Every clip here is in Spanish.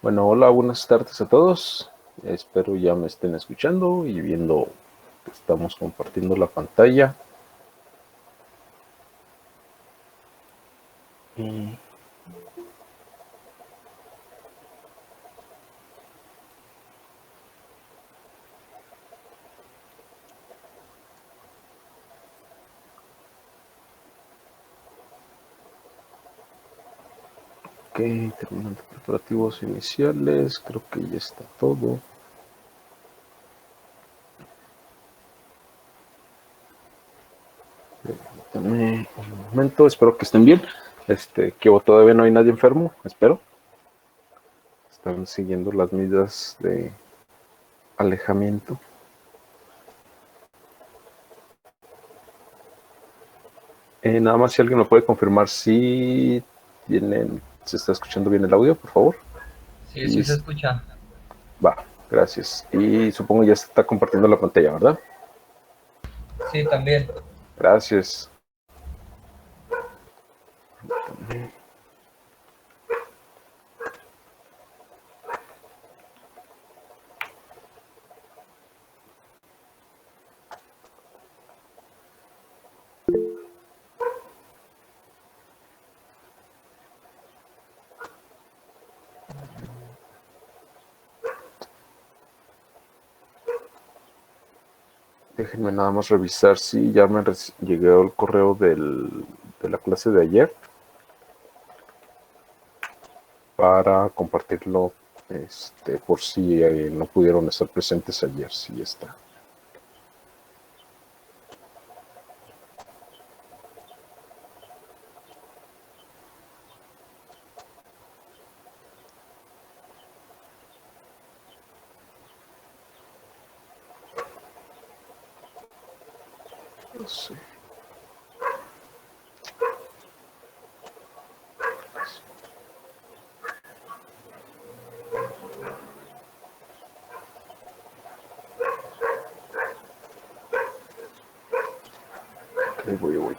Bueno, hola, buenas tardes a todos. Espero ya me estén escuchando y viendo que estamos compartiendo la pantalla. Ok, terminando preparativos iniciales. Creo que ya está todo. Permítanme un momento, espero que estén bien. Que todavía no hay nadie enfermo, espero. Están siguiendo las medidas de alejamiento. Nada más si alguien me puede confirmar si se está escuchando bien el audio, por favor. Sí, sí se escucha. Va, gracias. Y supongo ya se está compartiendo la pantalla, ¿verdad? Sí, también. Gracias. Déjenme nada más revisar si ya me llegó el correo de la clase de ayer para compartirlo por si no pudieron estar presentes ayer. Sí, ya está. No sé. Ok, voy.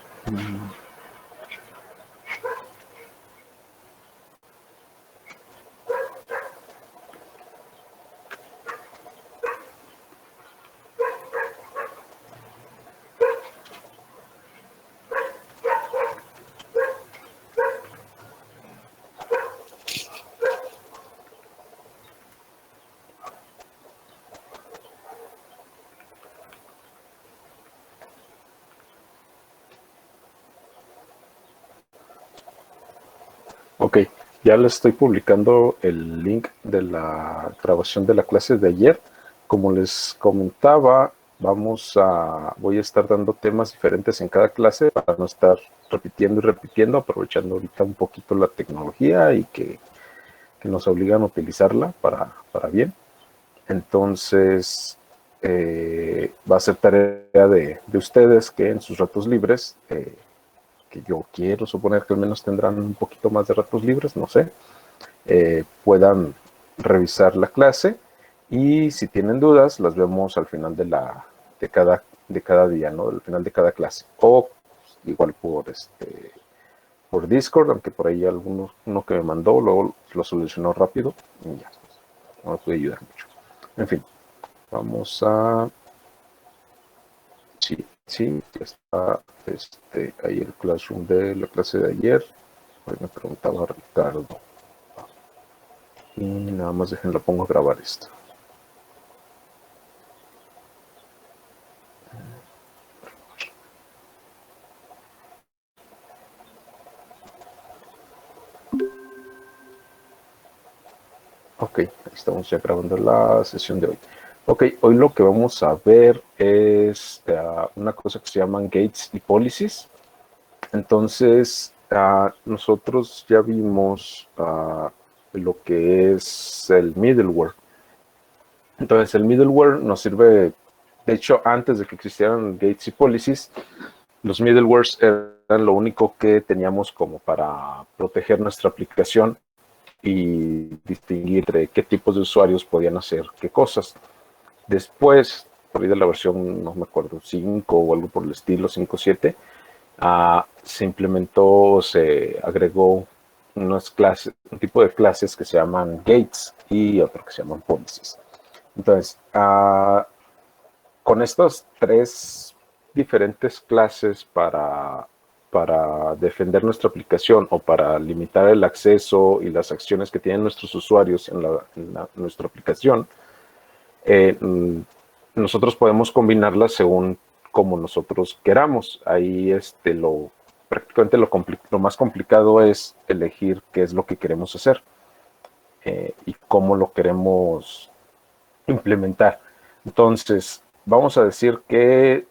Ok, ya les estoy publicando el link de la grabación de la clase de ayer. Como les comentaba, voy a estar dando temas diferentes en cada clase para no estar repitiendo y repitiendo, aprovechando ahorita un poquito la tecnología y que nos obligan a utilizarla para bien. Entonces, va a ser tarea de ustedes que en sus ratos libres, que yo quiero suponer que al menos tendrán un poquito más de ratos libres, no sé, puedan revisar la clase y si tienen dudas las vemos al final de cada día, ¿no? Al final de cada clase. O igual por Discord, aunque por ahí uno que me mandó, luego lo solucionó rápido y ya, no me pude ayudar mucho. En fin, vamos a... Sí, ya está ahí el classroom de la clase de ayer. Hoy me preguntaba Ricardo. Y nada más déjenlo, pongo a grabar esto. Ok, ahí estamos ya grabando la sesión de hoy. Ok, hoy lo que vamos a ver es una cosa que se llaman gates y policies. Entonces, nosotros ya vimos lo que es el middleware. Entonces, el middleware nos sirve, de hecho, antes de que existieran gates y policies, los middlewares eran lo único que teníamos como para proteger nuestra aplicación y distinguir entre qué tipos de usuarios podían hacer qué cosas. Después, por ahí de la versión, no me acuerdo, 5 o algo por el estilo, 5.7, se implementó, se agregó unas clases, un tipo de clases que se llaman gates. y otro que se llaman policies. Entonces, con estas tres diferentes clases para defender nuestra aplicación o para limitar el acceso y las acciones que tienen nuestros usuarios en nuestra aplicación, nosotros podemos combinarlas según como nosotros queramos. Ahí prácticamente lo más complicado es elegir qué es lo que queremos hacer y cómo lo queremos implementar. Entonces, vamos a decir que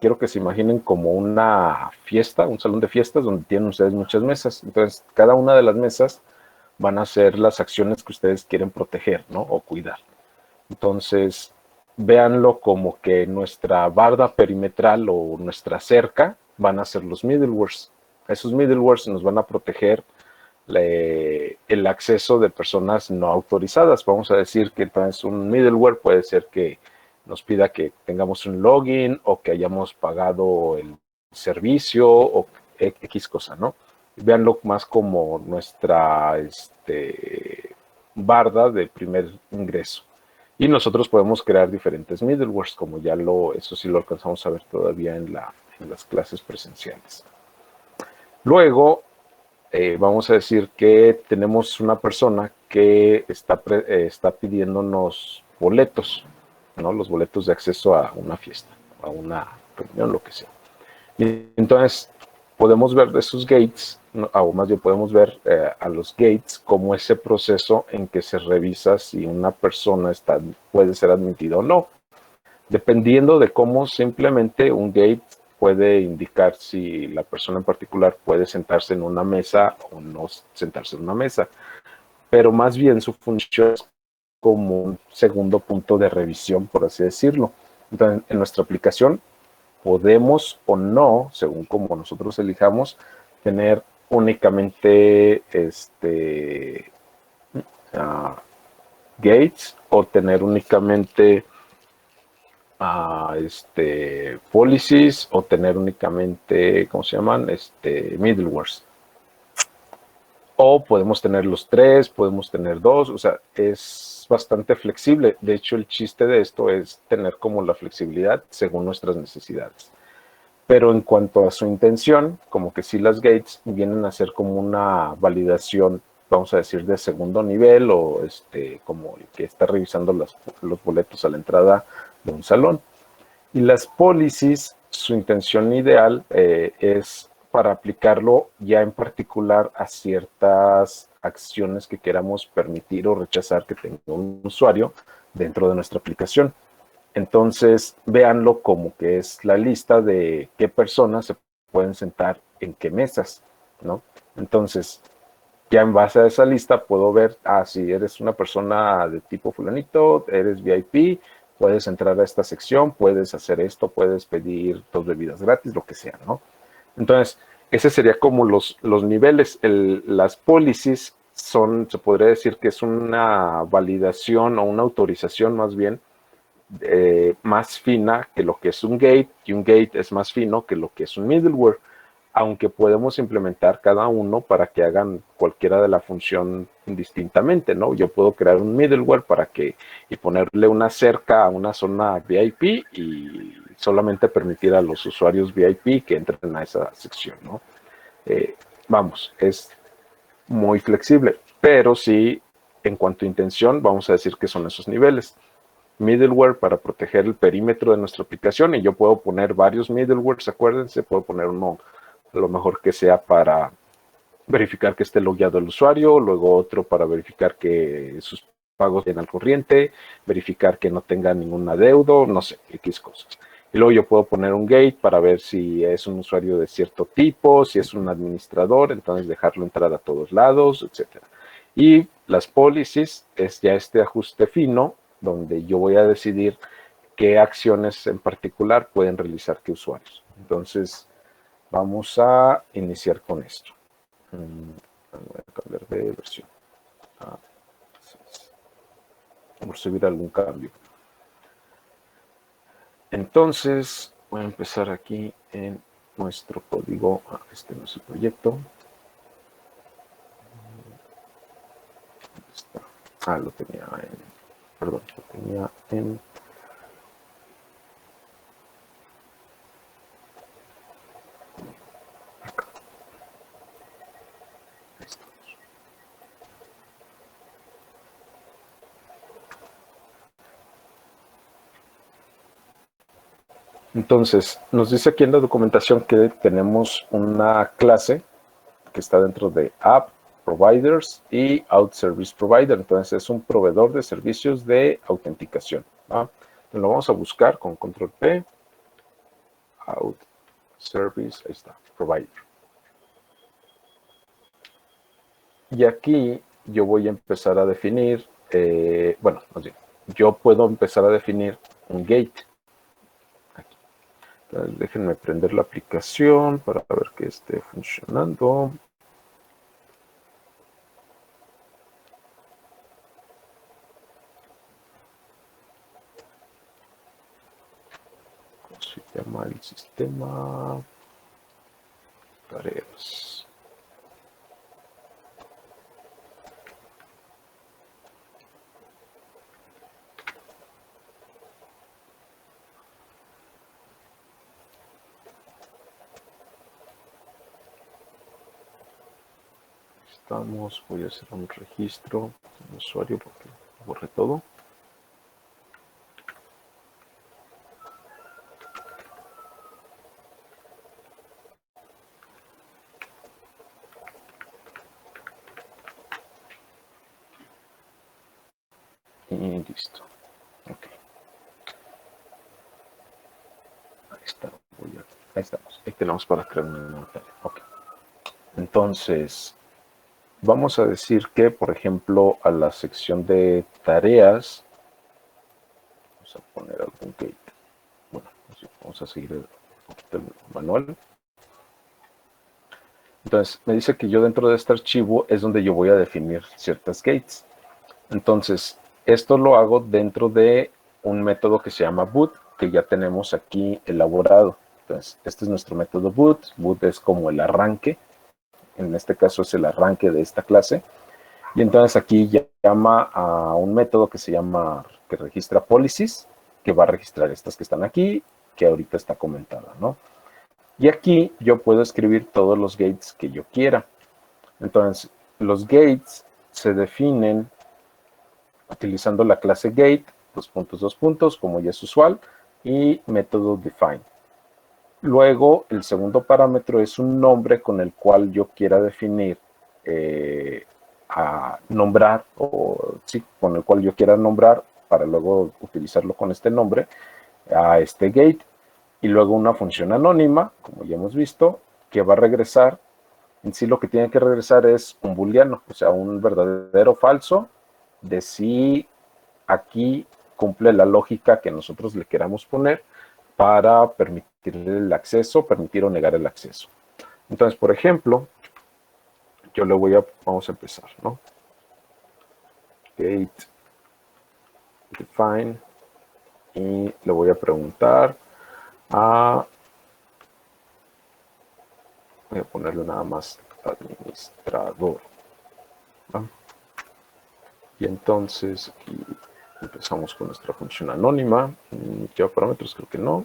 quiero que se imaginen como una fiesta, un salón de fiestas donde tienen ustedes muchas mesas. Entonces, cada una de las mesas van a ser las acciones que ustedes quieren proteger, ¿no? O cuidar. Entonces, véanlo como que nuestra barda perimetral o nuestra cerca van a ser los middlewares. Esos middlewares nos van a proteger el acceso de personas no autorizadas. Vamos a decir que entonces un middleware puede ser que nos pida que tengamos un login o que hayamos pagado el servicio o X cosa, ¿no? Véanlo más como nuestra barda de primer ingreso. Y nosotros podemos crear diferentes middlewares, como eso sí lo alcanzamos a ver todavía en las clases presenciales. Luego, vamos a decir que tenemos una persona que está pidiéndonos boletos, ¿no? Los boletos de acceso a una fiesta, a una reunión, lo que sea. Y entonces podemos ver de esos gates, ¿no? O más bien podemos ver a los gates como ese proceso en que se revisa si una persona puede ser admitida o no. Dependiendo de cómo simplemente un gate puede indicar si la persona en particular puede sentarse en una mesa o no sentarse en una mesa. Pero más bien su función es como un segundo punto de revisión, por así decirlo. Entonces, en nuestra aplicación podemos o no, según como nosotros elijamos, tener únicamente gates o tener únicamente policies o tener únicamente, ¿cómo se llaman? Middlewares. O podemos tener los tres, podemos tener dos, o sea, es bastante flexible. De hecho, el chiste de esto es tener como la flexibilidad según nuestras necesidades. Pero en cuanto a su intención, como que sí las gates vienen a ser como una validación, vamos a decir, de segundo nivel o como el que está revisando los boletos a la entrada de un salón. Y las policies, su intención ideal es para aplicarlo ya en particular a ciertas acciones que queramos permitir o rechazar que tenga un usuario dentro de nuestra aplicación. Entonces, véanlo como que es la lista de qué personas se pueden sentar en qué mesas, ¿no? Entonces, ya en base a esa lista puedo ver, si eres una persona de tipo fulanito, eres VIP, puedes entrar a esta sección, puedes hacer esto, puedes pedir 2 bebidas gratis, lo que sea, ¿no? Entonces, ese sería como los niveles. Las policies se podría decir que es una validación o una autorización más bien más fina que lo que es un gate, y un gate es más fino que lo que es un middleware, aunque podemos implementar cada uno para que hagan cualquiera de la función indistintamente, ¿no? Yo puedo crear un middleware y ponerle una cerca a una zona VIP y solamente permitir a los usuarios VIP que entren a esa sección, ¿no? Vamos, es muy flexible, pero sí, en cuanto a intención, vamos a decir que son esos niveles. Middleware para proteger el perímetro de nuestra aplicación, y yo puedo poner varios middlewares, acuérdense, puedo poner uno a lo mejor que sea para verificar que esté logueado el usuario, luego otro para verificar que sus pagos estén al corriente, verificar que no tenga ningún adeudo, no sé, X cosas. Y luego yo puedo poner un gate para ver si es un usuario de cierto tipo, si es un administrador, entonces dejarlo entrar a todos lados, etc. Y las policies es ya este ajuste fino donde yo voy a decidir qué acciones en particular pueden realizar qué usuarios. Entonces, vamos a iniciar con esto. Voy a cambiar de versión. Por subir algún cambio. Entonces, voy a empezar aquí en nuestro código. Este no es el proyecto. lo tenía en, perdón, lo tenía en, acá. Ahí está. Entonces, nos dice aquí en la documentación que tenemos una clase que está dentro de App Providers y Out Service Provider. Entonces, es un proveedor de servicios de autenticación, ¿no? Entonces, lo vamos a buscar con Control P. Out Service, ahí está, Provider. Y aquí yo voy a empezar a definir, bueno, más bien, yo puedo empezar a definir un gate. Aquí. Entonces, déjenme prender la aplicación para ver que esté funcionando. ¿Cómo se llama el sistema? Tareas. Voy a hacer un registro de usuario porque borré todo. Y listo. Ok. Ahí está. Ahí estamos. Ahí tenemos para crear una nueva tarea. Ok. Entonces, vamos a decir que, por ejemplo, a la sección de tareas, vamos a poner algún gate. Bueno, vamos a seguir el manual. Entonces, me dice que yo dentro de este archivo es donde yo voy a definir ciertas gates. Entonces, esto lo hago dentro de un método que se llama boot, que ya tenemos aquí elaborado. Entonces, este es nuestro método boot. Boot es como el arranque. En este caso es el arranque de esta clase. Y entonces aquí ya llama a un método que se llama, que registra policies, que va a registrar estas que están aquí, que ahorita está comentada, ¿no? Y aquí yo puedo escribir todos los gates que yo quiera. Entonces, los gates se definen utilizando la clase gate, dos puntos, como ya es usual, y método define. Luego, el segundo parámetro es un nombre con el cual yo quiera definir, a nombrar, o sí, con el cual yo quiera nombrar, para luego utilizarlo con este nombre, a este gate. Y luego una función anónima, como ya hemos visto, que va a regresar. En sí lo que tiene que regresar es un booleano, o sea, un verdadero o falso, de si aquí cumple la lógica que nosotros le queramos poner para permitirle el acceso, permitir o negar el acceso. Entonces, por ejemplo, yo le voy a, vamos a empezar, ¿no? Gate define y le voy a preguntar a, voy a ponerle nada más administrador, ¿no? Y entonces aquí empezamos con nuestra función anónima. ¿Lleva parámetros? Creo que no.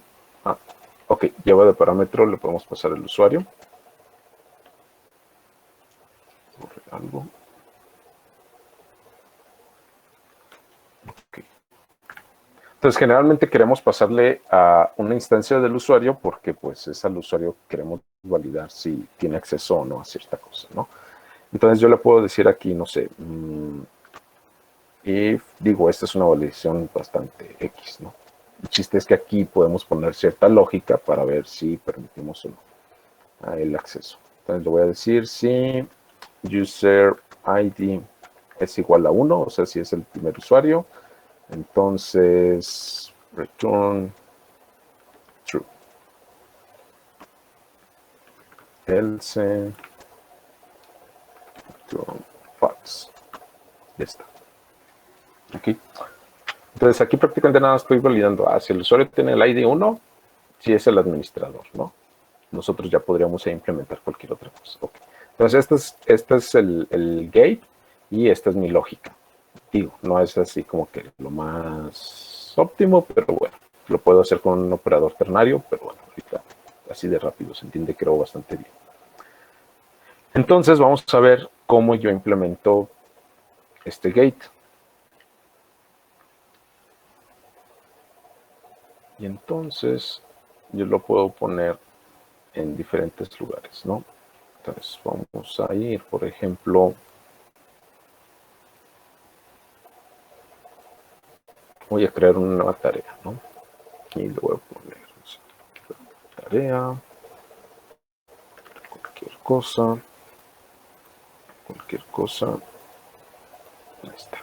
Ok, lleva de parámetro, le podemos pasar el usuario. Algo. Okay. Entonces, generalmente queremos pasarle a una instancia del usuario porque pues es al usuario que queremos validar si tiene acceso o no a cierta cosa, ¿no? Entonces yo le puedo decir aquí, no sé, if, digo, esta es una validación bastante X, ¿no? El chiste es que aquí podemos poner cierta lógica para ver si permitimos o no el acceso. Entonces le voy a decir si user ID es igual a 1, o sea, si es el primer usuario, entonces return true. Else return false. Ya está. Aquí. Entonces aquí prácticamente nada estoy validando. Si el usuario tiene el ID 1, si es el administrador, ¿no? Nosotros ya podríamos implementar cualquier otra cosa. Okay. Entonces este es el gate y esta es mi lógica. Digo, no es así como que lo más óptimo, pero bueno, lo puedo hacer con un operador ternario, pero bueno, ahorita así de rápido se entiende, creo, bastante bien. Entonces vamos a ver cómo yo implemento este gate. Y entonces yo lo puedo poner en diferentes lugares, ¿no? Entonces vamos a ir, por ejemplo, voy a crear una nueva tarea, ¿no? Y le voy a poner tarea, cualquier cosa, ahí está.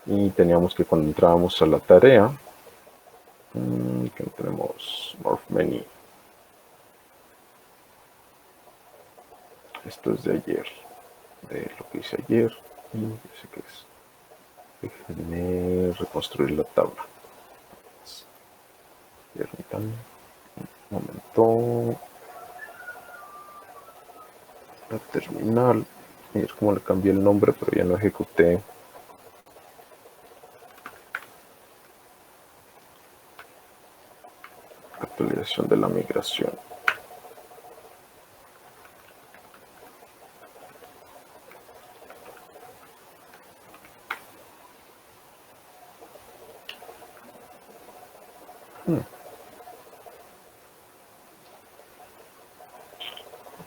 Y teníamos que cuando entrábamos a la tarea, que tenemos morph many. Esto es de ayer, de lo que hice ayer, y dice que es. Déjenme reconstruir la tabla. Permítanme un momento. La terminal. Y es como le cambié el nombre, pero ya no ejecuté. Actualización de la migración.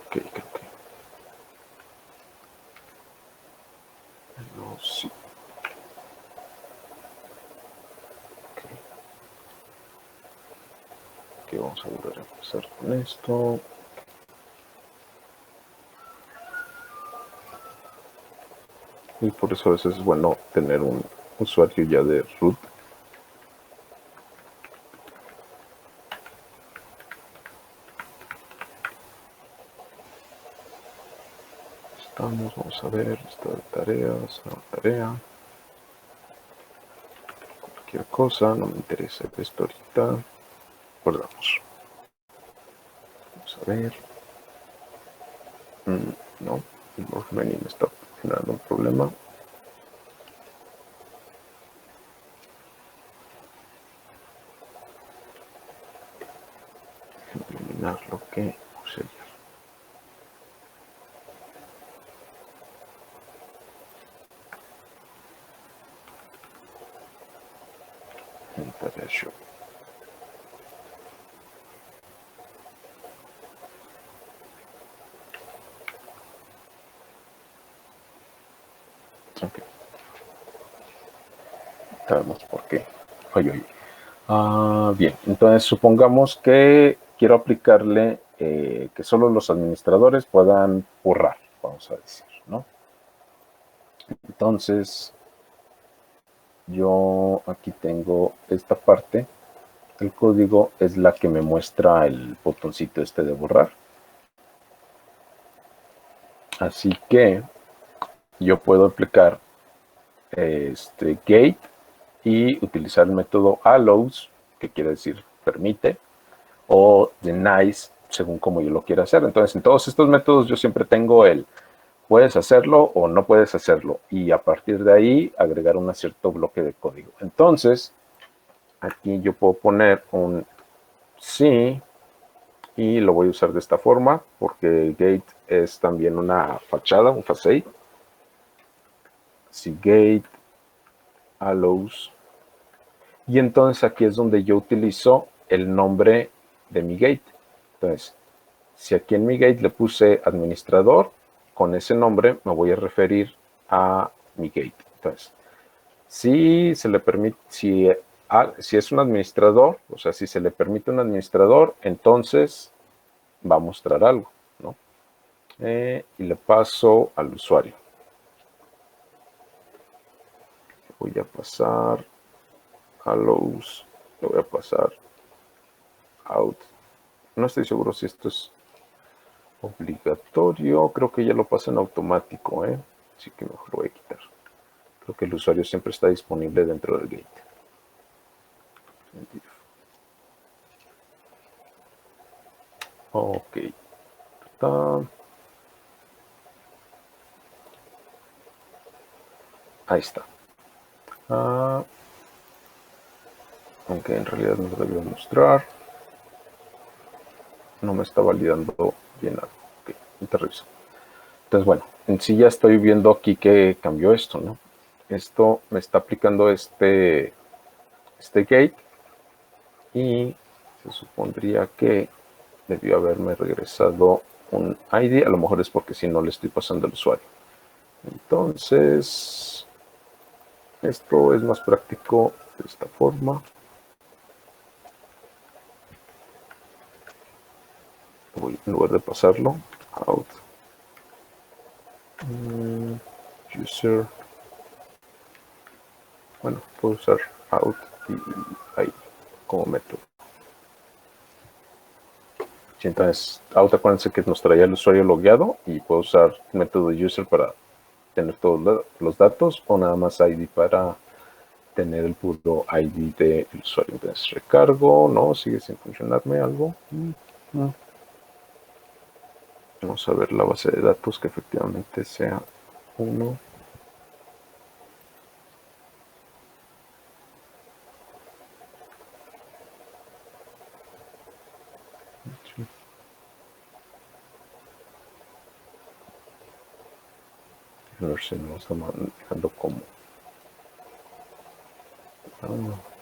Ok, creo que. No, sí. Ok, vamos a volver a empezar con esto. Y por eso a veces es bueno tener un usuario ya de root. Vamos a ver, lista de tareas, tarea. Cualquier cosa, no me interesa esto ahorita. Guardamos. Vamos a ver. No, el morph many me está generando un problema. Eliminar lo que puse ayer. En tarea show. Ok. Sabemos por qué. Oye. Bien, entonces supongamos que quiero aplicarle que solo los administradores puedan borrar, vamos a decir, ¿no? Entonces, yo aquí tengo esta parte, el código es la que me muestra el botoncito este de borrar. Así que yo puedo aplicar este gate y utilizar el método allows, que quiere decir permite, o denies, según como yo lo quiera hacer. Entonces, en todos estos métodos yo siempre tengo el puedes hacerlo o no puedes hacerlo, y a partir de ahí agregar un cierto bloque de código. Entonces, aquí yo puedo poner un sí y lo voy a usar de esta forma porque gate es también una fachada, un facade. Si gate allows, y entonces aquí es donde yo utilizo el nombre de mi gate. Entonces, si aquí en mi gate le puse administrador, con ese nombre me voy a referir a mi gate. Entonces, si se le permite, si es un administrador, o sea, si se le permite un administrador, entonces va a mostrar algo, ¿no? Y le paso al usuario. Voy a pasar a los, le voy a pasar out. No estoy seguro si esto es obligatorio, creo que ya lo pasa en automático, así que mejor lo voy a quitar. Creo que el usuario siempre está disponible dentro del gate. Ok. Ahí está. Aunque en realidad no lo debió mostrar. No me está validando bien algo. Ok, te reviso. Entonces, bueno, en sí ya estoy viendo aquí que cambió esto, ¿no? Esto me está aplicando este gate y se supondría que debió haberme regresado un ID. A lo mejor es porque si no le estoy pasando al usuario. Entonces, esto es más práctico de esta forma. Voy, en lugar de pasarlo, out. User. Bueno, puedo usar out y ahí como método. Sí, entonces, out, acuérdense que nos traía el usuario logueado y puedo usar el método user para tener todos los datos o nada más ID para tener el puro ID del usuario. Entonces, recargo, no, sigue sin funcionarme algo. Vamos a ver la base de datos que efectivamente sea 1. A ver si nos está manejando como. Abro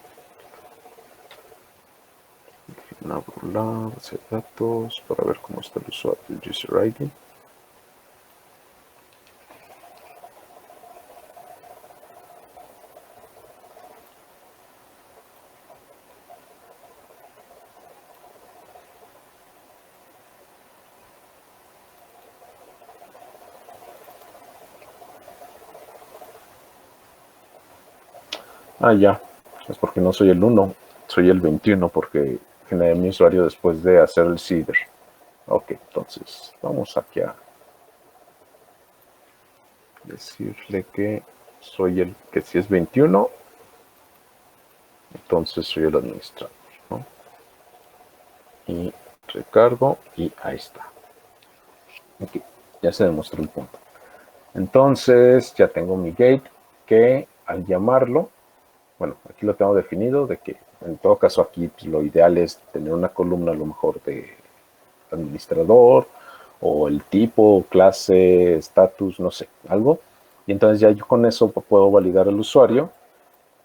la base de datos para ver cómo está el usuario, el user ID. Ya. Es porque no soy el 1, soy el 21 porque generé mi usuario después de hacer el seeder. Ok, entonces vamos aquí a decirle que soy el que si es 21, entonces soy el administrador, ¿no? Y recargo y ahí está. Ok, ya se demostró el punto. Entonces ya tengo mi gate que al llamarlo, bueno, aquí lo tengo definido de que en todo caso aquí pues, lo ideal es tener una columna a lo mejor de administrador o el tipo, clase, estatus, no sé, algo. Y entonces ya yo con eso puedo validar al usuario,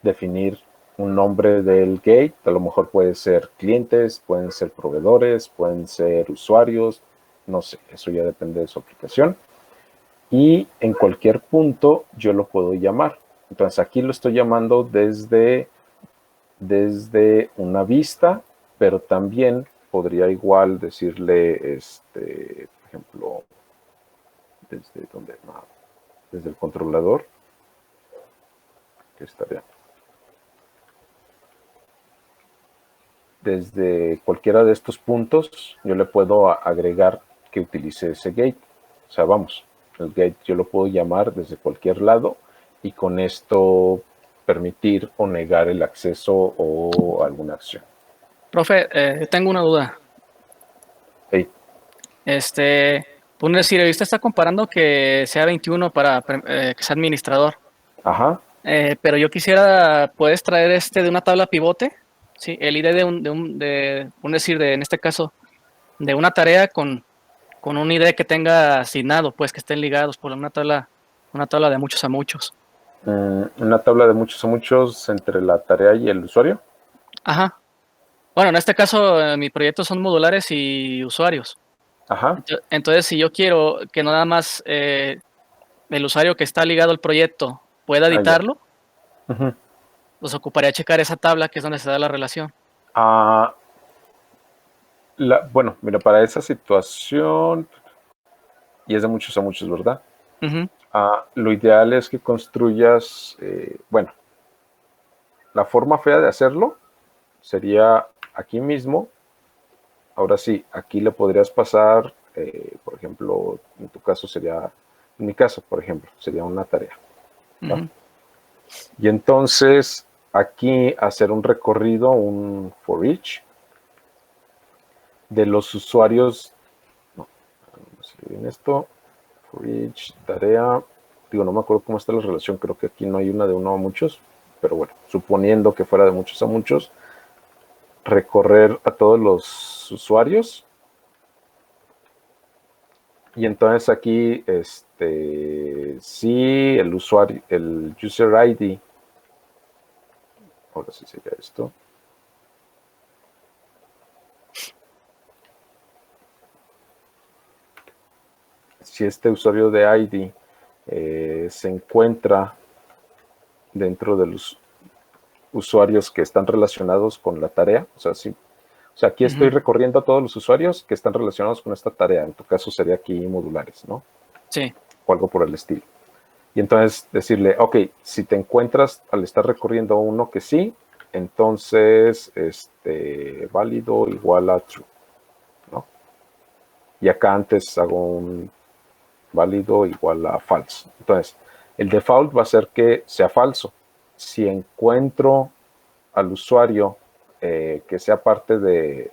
definir un nombre del gate, a lo mejor puede ser clientes, pueden ser proveedores, pueden ser usuarios, no sé, eso ya depende de su aplicación. Y en cualquier punto yo lo puedo llamar. Entonces aquí lo estoy llamando desde una vista, pero también podría igual decirle, por ejemplo, desde donde, no, desde el controlador, que estaría desde cualquiera de estos puntos, yo le puedo agregar que utilice ese gate. O sea, vamos, el gate yo lo puedo llamar desde cualquier lado y con esto permitir o negar el acceso o alguna acción. Profe, tengo una duda. Hey. Pues decir, usted está comparando que sea 21 para que sea administrador. Ajá. Pero yo quisiera, ¿puedes traer de una tabla pivote? Sí, el ID en este caso, de una tarea con un ID que tenga asignado, pues que estén ligados por una tabla de muchos a muchos. Una tabla de muchos a muchos entre la tarea y el usuario. Ajá. Bueno, en este caso, mi proyecto son modulares y usuarios. Ajá. Entonces, si yo quiero que nada más el usuario que está ligado al proyecto pueda editarlo, pues ocuparía checar esa tabla que es donde se da la relación. Bueno, mira, para esa situación, y es de muchos a muchos, ¿verdad? Lo ideal es que construyas, bueno, la forma fea de hacerlo sería aquí mismo. Ahora sí, aquí le podrías pasar, por ejemplo, en tu caso sería, en mi caso, por ejemplo, sería una tarea. Y entonces aquí hacer un recorrido, un for each de los usuarios. No sé bien esto. For each tarea. digo, no me acuerdo cómo está la relación, creo que aquí no hay una de uno a muchos, pero bueno, suponiendo que fuera de muchos a muchos, recorrer a todos los usuarios. Y entonces aquí, sí, el usuario, el user ID, ahora sí sería esto. Si este usuario de ID se encuentra dentro de los usuarios que están relacionados con la tarea, o sea, sí, o sea, aquí estoy recorriendo a todos los usuarios que están relacionados con esta tarea. En tu caso sería aquí modulares, ¿no? Sí. O algo por el estilo. Y entonces decirle, ok, si te encuentras al estar recorriendo uno que sí, entonces válido igual a true, ¿no? Y acá antes hago un válido igual a false. Entonces, el default va a ser que sea falso. Si encuentro al usuario que sea parte de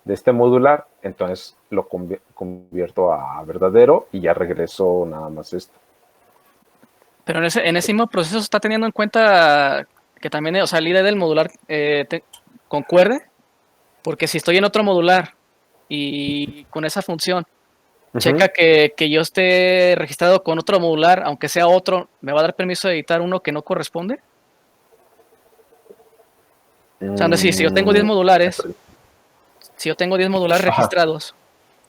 este modular, entonces lo convierto a verdadero y ya regreso nada más esto. Pero en ese mismo proceso está teniendo en cuenta que también, o sea, el ID del modular concuerde, porque si estoy en otro modular y con esa función, checa que yo esté registrado con otro modular, aunque sea otro, ¿me va a dar permiso de editar uno que no corresponde? O sea, si yo tengo 10 modulares, si yo tengo 10 modulares registrados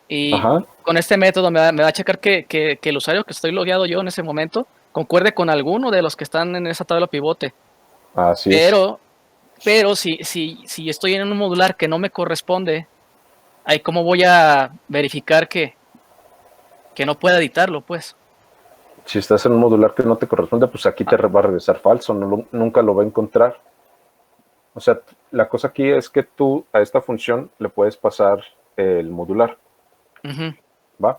y con este método me va a checar que el usuario que estoy logueado yo en ese momento concuerde con alguno de los que están en esa tabla pivote. Así pero si estoy en un modular que no me corresponde, ahí cómo voy a verificar que no pueda editarlo, pues. Si estás en un modular que no te corresponde, pues aquí te va a regresar falso, nunca lo va a encontrar. O sea, la cosa aquí es que tú a esta función le puedes pasar el modular. ¿Va?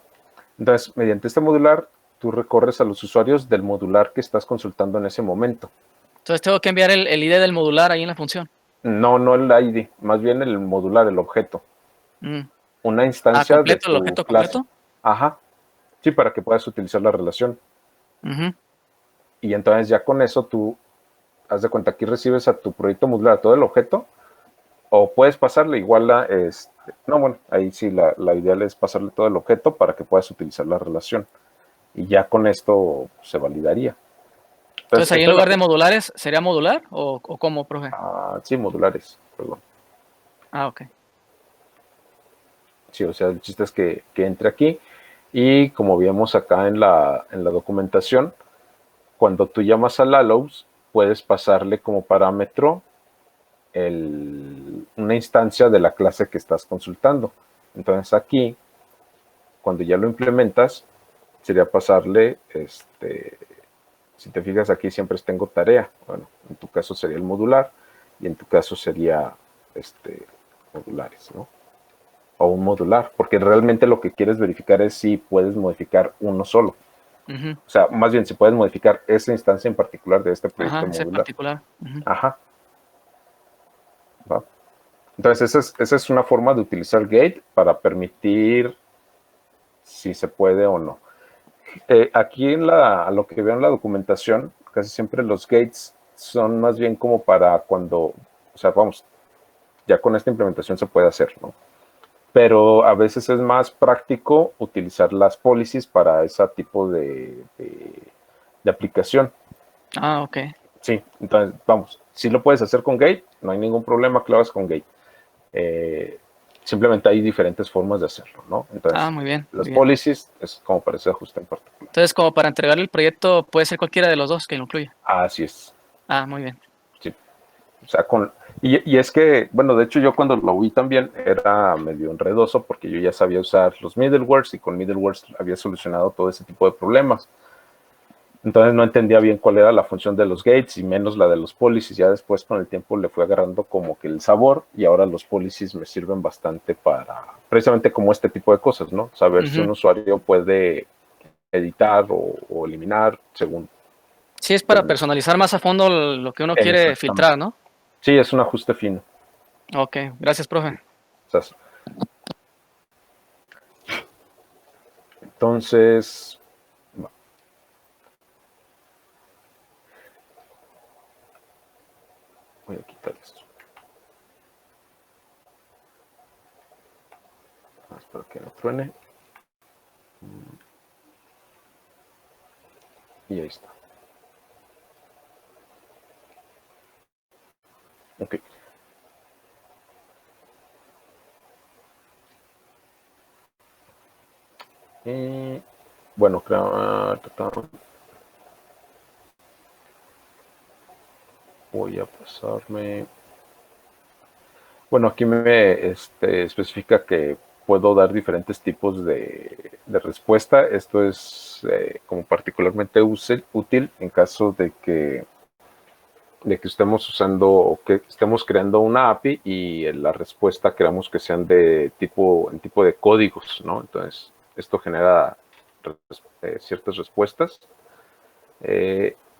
Entonces, mediante este modular, tú recorres a los usuarios del modular que estás consultando en ese momento. Entonces tengo que enviar el ID del modular ahí en la función. No el ID, más bien el modular, el objeto. Una instancia completo, de el tu objeto clase. completo. Ajá. Sí, para que puedas utilizar la relación. Y entonces ya con eso tú, haz de cuenta, aquí recibes a tu proyecto modular todo el objeto, o puedes pasarle igual a, no, bueno, ahí sí la ideal es pasarle todo el objeto para que puedas utilizar la relación. Y ya con esto se validaría. Entonces ahí en lugar de modulares, ¿sería modular o cómo, profe? Sí, modulares, perdón. Ok. Sí, o sea, el chiste es que entre aquí y como vimos acá en la documentación, cuando tú llamas al allows, puedes pasarle como parámetro una instancia de la clase que estás consultando. Entonces aquí, cuando ya lo implementas, sería pasarle, si te fijas aquí siempre tengo tarea. Bueno, en tu caso sería el modular y en tu caso sería modulares, ¿no? O un modular, porque realmente lo que quieres verificar es si puedes modificar uno solo. O sea, más bien si puedes modificar esa instancia en particular de este proyecto modular. Particular. Ajá. ¿Va? Entonces, esa es una forma de utilizar Gate para permitir si se puede o no. Aquí a lo que veo en la documentación, casi siempre los gates son más bien como para cuando, o sea, vamos, ya con esta implementación se puede hacer, ¿no? Pero a veces es más práctico utilizar las policies para ese tipo de aplicación. Ok. Sí, entonces, vamos, si lo puedes hacer con Gate, no hay ningún problema que lo hagas con Gate. Simplemente hay diferentes formas de hacerlo, ¿no? Entonces, muy bien. las policies es como para ese ajuste en particular. Entonces, como para entregarle el proyecto, puede ser cualquiera de los dos que lo incluya. Así es. Muy bien. Sí. O sea, y es que, bueno, de hecho yo cuando lo vi también era medio enredoso porque yo ya sabía usar los middlewares y con middlewares había solucionado todo ese tipo de problemas. Entonces no entendía bien cuál era la función de los gates y menos la de los policies. Ya después con el tiempo le fui agarrando como que el sabor y ahora los policies me sirven bastante para precisamente como este tipo de cosas, ¿no? Saber si un usuario puede editar o eliminar según. Sí, es para personalizar más a fondo lo que uno quiere filtrar, ¿no? Sí, es un ajuste fino. Ok, gracias, profe. Entonces, Voy a quitar esto. Espero que no truene. Y ahí está. Ok. Y bueno, voy a pasarme. Bueno, aquí me especifica que puedo dar diferentes tipos de respuesta. Esto es como particularmente útil en caso de que estemos usando o que estemos creando una API y la respuesta queramos que sean en tipo de códigos, ¿no? Entonces, esto genera ciertas respuestas.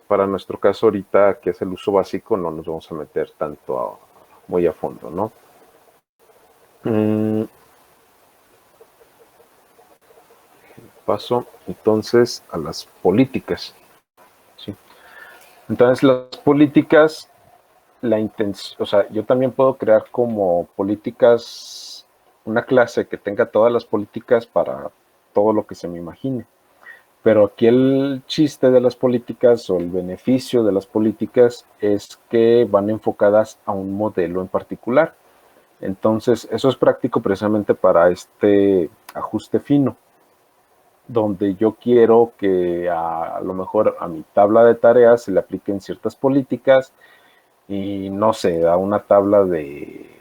Para nuestro caso ahorita, que es el uso básico, no nos vamos a meter muy a fondo, ¿no? Paso entonces a las políticas, ¿sí? Entonces, las políticas, o sea, yo también puedo crear como políticas una clase que tenga todas las políticas para todo lo que se me imagine. Pero aquí el chiste de las políticas o el beneficio de las políticas es que van enfocadas a un modelo en particular. Entonces, eso es práctico precisamente para este ajuste fino, donde yo quiero que a lo mejor a mi tabla de tareas se le apliquen ciertas políticas y no sé, a una tabla de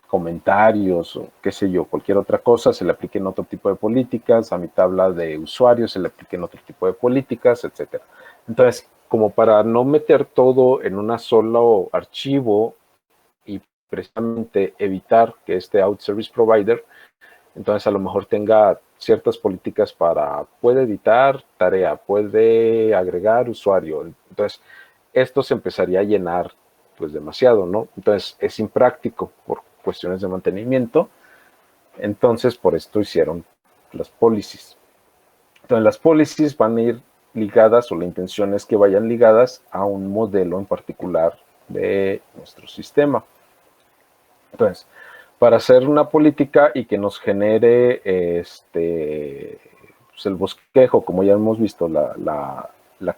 comentarios o qué sé yo, cualquier otra cosa, se le apliquen otro tipo de políticas, a mi tabla de usuarios se le apliquen otro tipo de políticas, etcétera. Entonces, como para no meter todo en un solo archivo y precisamente evitar que este out service provider, entonces a lo mejor tenga ciertas políticas puede editar tarea, puede agregar usuario. Entonces, esto se empezaría a llenar pues demasiado, ¿no? Entonces, es impráctico por cuestiones de mantenimiento. Entonces, por esto hicieron las policies. Entonces, las policies van a ir ligadas, o la intención es que vayan ligadas a un modelo en particular de nuestro sistema. Entonces, para hacer una política y que nos genere pues el bosquejo, como ya hemos visto la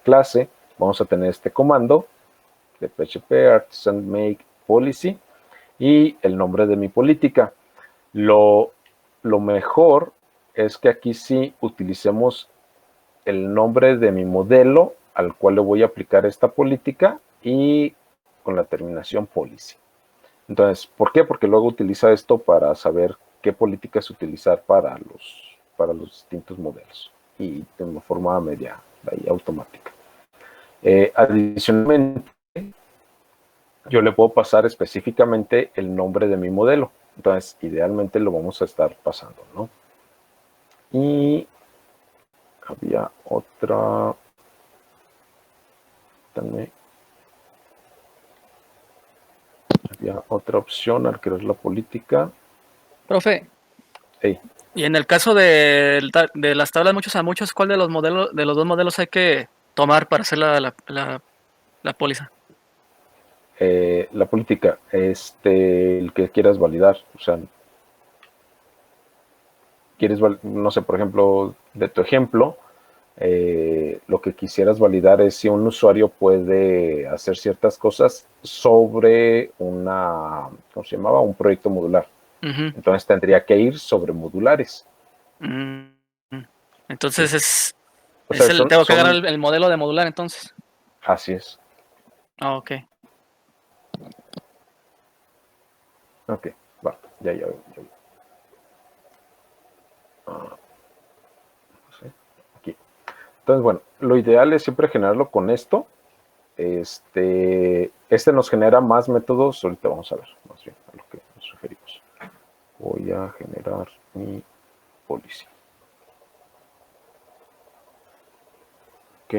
clase, vamos a tener este comando de PHP artisan make policy y el nombre de mi política. Lo mejor es que aquí sí utilicemos el nombre de mi modelo al cual le voy a aplicar esta política y con la terminación policy. Entonces, ¿por qué? Porque luego utiliza esto para saber qué políticas utilizar para los distintos modelos y de una forma media ahí, automática. Adicionalmente, yo le puedo pasar específicamente el nombre de mi modelo. Entonces, idealmente lo vamos a estar pasando, ¿no? Y había otra también. Había otra opción al crear la política. Profe. Hey. Y en el caso de las tablas muchos a muchos, ¿cuál de los dos modelos hay que tomar para hacer la póliza? La política, el que quieras validar, o sea, no sé, por ejemplo, de tu ejemplo, lo que quisieras validar es si un usuario puede hacer ciertas cosas sobre ¿cómo se llamaba? Un proyecto modular. Uh-huh. Entonces tendría que ir sobre modulares. Uh-huh. Entonces sí. Tengo que agarrar el modelo de modular entonces. Así es. Ah, ok. Ok, va, ya. Aquí. Entonces, bueno, lo ideal es siempre generarlo con esto. Este nos genera más métodos. Ahorita vamos a ver más bien a lo que nos referimos. Voy a generar mi policy. Ok.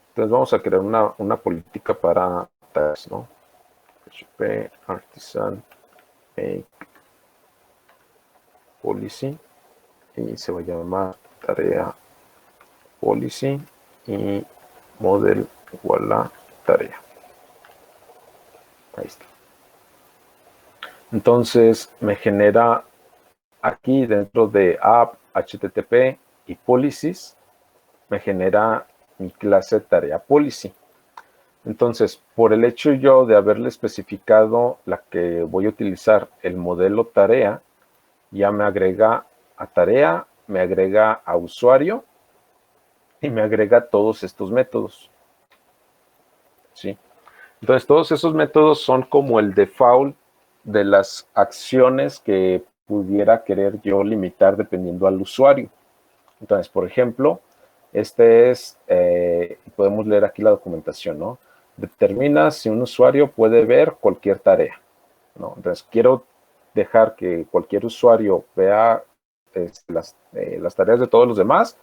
Entonces vamos a crear una política para tags, ¿no? PHP artisan make policy y se va a llamar tarea policy y model igual a tarea. Ahí está. Entonces me genera aquí dentro de app, HTTP y policies, me genera mi clase tarea policy. Entonces, por el hecho yo de haberle especificado la que voy a utilizar, el modelo tarea, ya me agrega a tarea, me agrega a usuario y me agrega todos estos métodos. ¿Sí? Entonces, todos esos métodos son como el default de las acciones que pudiera querer yo limitar dependiendo al usuario. Entonces, por ejemplo, este es, podemos leer aquí la documentación, ¿no? Determina si un usuario puede ver cualquier tarea, ¿no? Entonces, quiero dejar que cualquier usuario vea las tareas de todos los demás,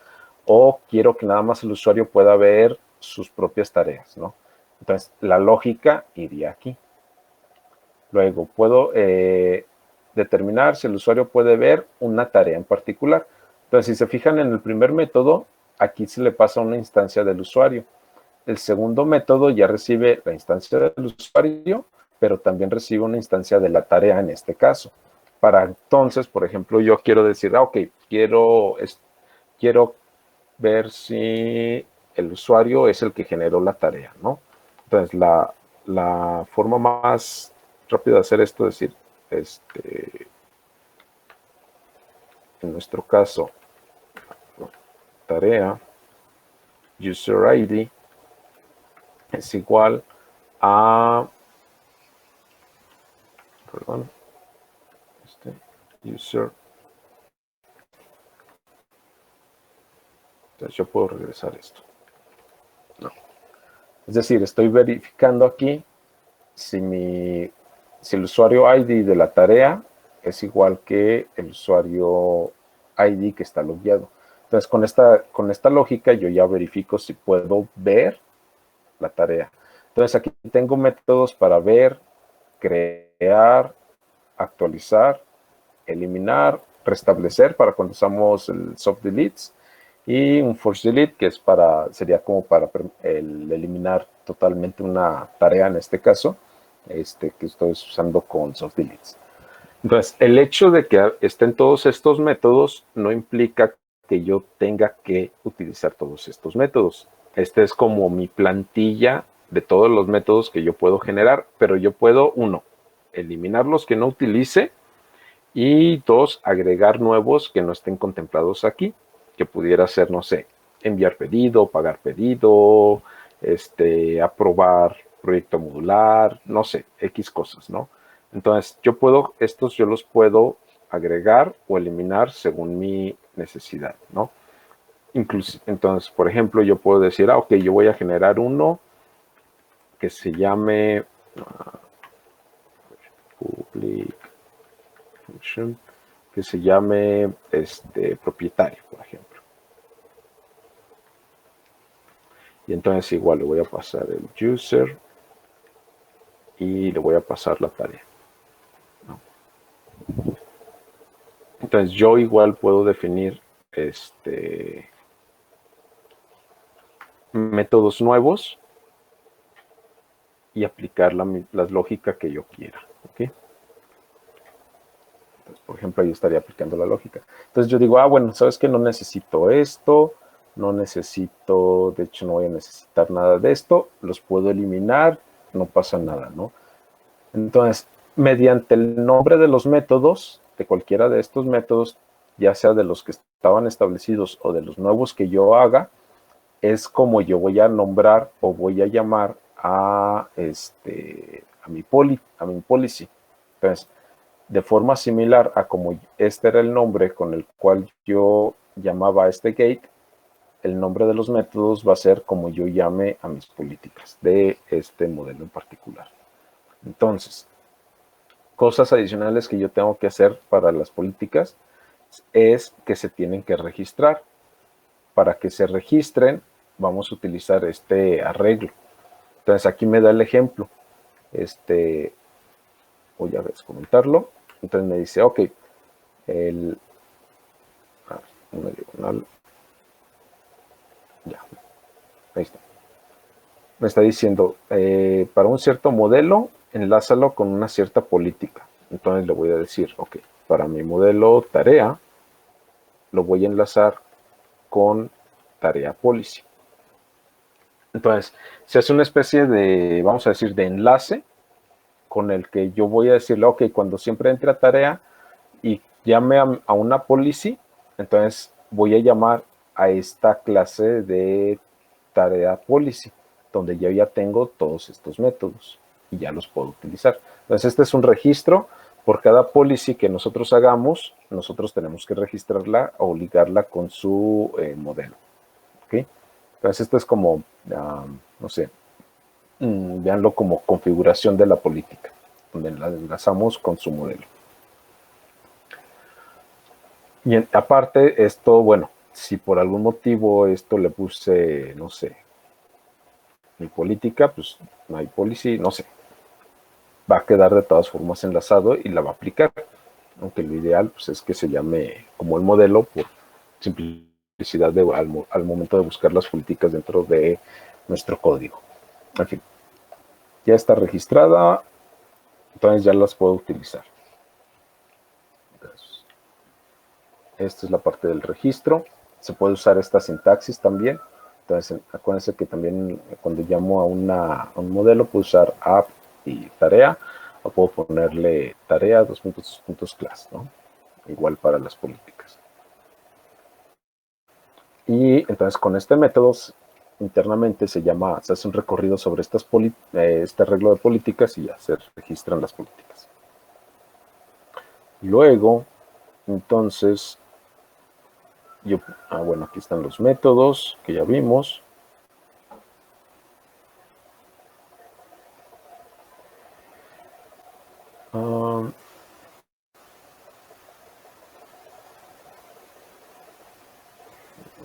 o quiero que nada más el usuario pueda ver sus propias tareas, ¿no? Entonces, la lógica iría aquí. Luego, puedo determinar si el usuario puede ver una tarea en particular. Entonces, si se fijan en el primer método, aquí se le pasa una instancia del usuario. El segundo método ya recibe la instancia del usuario, pero también recibe una instancia de la tarea en este caso. Para entonces, por ejemplo, yo quiero decir, ok, quiero ver si el usuario es el que generó la tarea, ¿no? Entonces, la forma más rápida de hacer esto es decir, en nuestro caso, tarea user ID es igual a, perdón, user. Entonces yo puedo regresar esto. No. Es decir, estoy verificando aquí si el usuario ID de la tarea es igual que el usuario ID que está logueado. Entonces, con esta lógica, yo ya verifico si puedo ver la tarea. Entonces, aquí tengo métodos para ver, crear, actualizar, eliminar, restablecer para cuando usamos el soft deletes, y un force delete que sería como para el eliminar totalmente una tarea en este caso, que estoy usando con soft deletes. Entonces, el hecho de que estén todos estos métodos no implica que yo tenga que utilizar todos estos métodos. Este es como mi plantilla de todos los métodos que yo puedo generar, pero yo puedo, uno, eliminar los que no utilice, y dos, agregar nuevos que no estén contemplados aquí, que pudiera ser, no sé, enviar pedido, pagar pedido, aprobar proyecto modular, no sé, X cosas, ¿no? Entonces, estos yo los puedo agregar o eliminar según mi necesidad, ¿no? Entonces, por ejemplo, yo puedo decir, ok, yo voy a generar uno que se llame public function, que se llame propietario, por ejemplo. Y entonces igual le voy a pasar el user y le voy a pasar la tarea, ¿no? Entonces yo igual puedo definir métodos nuevos y aplicar la lógica que yo quiera, ¿ok? Entonces, por ejemplo, ahí estaría aplicando la lógica. Entonces yo digo, bueno, ¿sabes qué? No necesito esto, no necesito, de hecho no voy a necesitar nada de esto, los puedo eliminar, no pasa nada, ¿no? Entonces, mediante el nombre de los métodos, de cualquiera de estos métodos, ya sea de los que estaban establecidos o de los nuevos que yo haga, es como yo voy a nombrar o voy a llamar a mi policy. Entonces, de forma similar a como este era el nombre con el cual yo llamaba a este gate, el nombre de los métodos va a ser como yo llame a mis políticas de este modelo en particular. Entonces, cosas adicionales que yo tengo que hacer para las políticas es que se tienen que registrar. Para que se registren, vamos a utilizar este arreglo. Entonces, aquí me da el ejemplo. Voy a comentarlo. Entonces me dice, ok, una diagonal. Ya, ahí está. Me está diciendo, para un cierto modelo, enlázalo con una cierta política. Entonces le voy a decir, ok, para mi modelo tarea, lo voy a enlazar con tarea policy. Entonces, se hace una especie de, vamos a decir, de enlace con el que yo voy a decirle, ok, cuando siempre entre a tarea y llame a una policy, entonces voy a llamar a esta clase de tarea policy, donde yo ya tengo todos estos métodos y ya los puedo utilizar. Entonces, este es un registro. Por cada policy que nosotros hagamos, nosotros tenemos que registrarla o ligarla con su modelo. ¿Okay? Entonces, esto es como, no sé, véanlo como configuración de la política, donde la enlazamos con su modelo. Y aparte, esto, bueno, si por algún motivo esto le puse, no sé, mi política, pues no hay policy, no sé, va a quedar de todas formas enlazado y la va a aplicar. Aunque lo ideal pues, es que se llame como el modelo por simplicidad al momento de buscar las políticas dentro de nuestro código. En fin, ya está registrada, entonces ya las puedo utilizar. Entonces, esta es la parte del registro. Se puede usar esta sintaxis también. Entonces, acuérdense que también cuando llamo a un modelo, puedo usar app y tarea, o puedo ponerle tarea, class, ¿no? Igual para las políticas. Y entonces con este método, internamente se hace un recorrido sobre este arreglo de políticas y ya se registran las políticas. Luego, entonces, bueno, aquí están los métodos que ya vimos.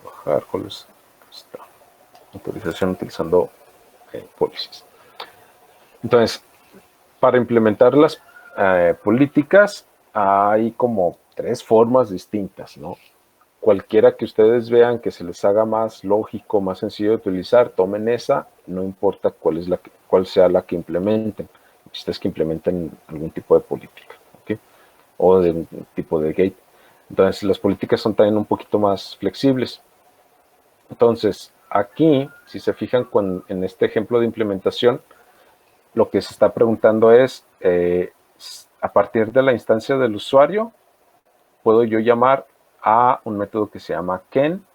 Bajar cuál es esta autorización utilizando policies. Entonces, para implementar las políticas hay como 3 formas distintas, ¿no? Cualquiera que ustedes vean que se les haga más lógico, más sencillo de utilizar, tomen esa, no importa cuál sea la que implementen. El chiste es que implementen algún tipo de política, ¿ok? O de un tipo de gate. Entonces, las políticas son también un poquito más flexibles. Entonces, aquí, si se fijan en este ejemplo de implementación, lo que se está preguntando es, a partir de la instancia del usuario, puedo yo llamar a un método que se llama Ken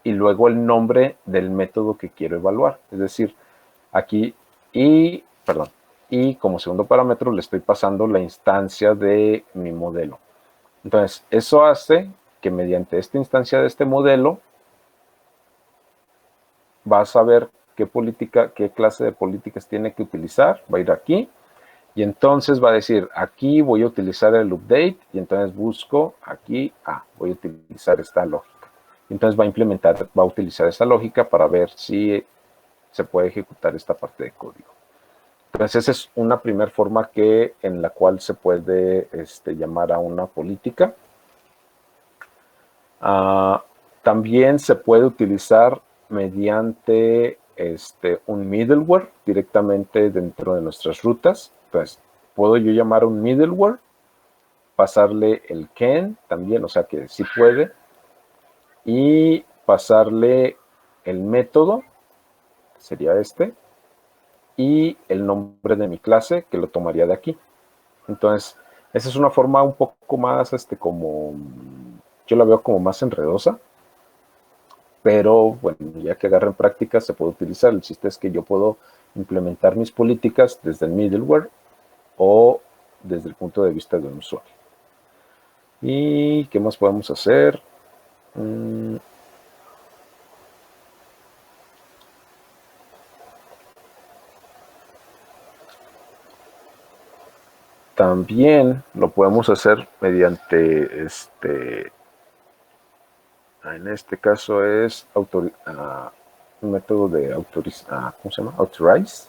y luego el nombre del método que quiero evaluar. Es decir, aquí y como segundo parámetro le estoy pasando la instancia de mi modelo. Entonces, eso hace que mediante esta instancia de este modelo, va a saber qué clase de políticas tiene que utilizar, va a ir aquí, y entonces va a decir, aquí voy a utilizar el update, y entonces busco aquí, voy a utilizar esta lógica. Entonces va a utilizar esta lógica para ver si se puede ejecutar esta parte de código. Entonces esa es una primera forma en la cual se puede llamar a una política. También se puede utilizar mediante un middleware directamente dentro de nuestras rutas. Entonces, puedo yo llamar a un middleware, pasarle el Ken también, o sea que sí puede, y pasarle el método, que sería y el nombre de mi clase, que lo tomaría de aquí. Entonces, esa es una forma un poco más, yo la veo como más enredosa, pero bueno, ya que agarren práctica se puede utilizar. El chiste es que yo puedo implementar mis políticas desde el middleware o desde el punto de vista de un usuario. ¿Y qué más podemos hacer? También lo podemos hacer mediante en este caso es un método de ¿cómo se llama? Authorize.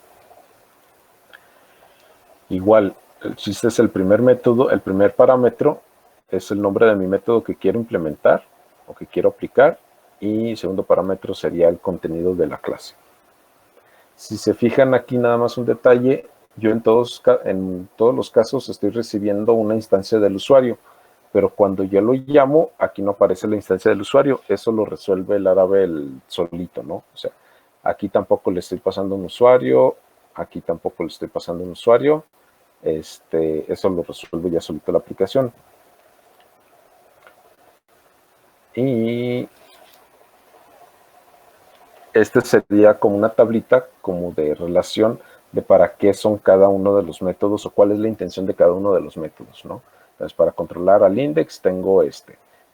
Igual, el chiste es el primer método, el primer parámetro es el nombre de mi método que quiero implementar o que quiero aplicar, y el segundo parámetro sería el contenido de la clase. Si se fijan aquí nada más un detalle, Yo en todos los casos estoy recibiendo una instancia del usuario, pero cuando yo lo llamo, aquí no aparece la instancia del usuario, eso lo resuelve el Laravel solito, ¿no? O sea, aquí tampoco le estoy pasando un usuario, aquí tampoco le estoy pasando un usuario, eso lo resuelve ya solito la aplicación. Y sería como una tablita como de relación de para qué son cada uno de los métodos o cuál es la intención de cada uno de los métodos, ¿no? Entonces, para controlar al index tengo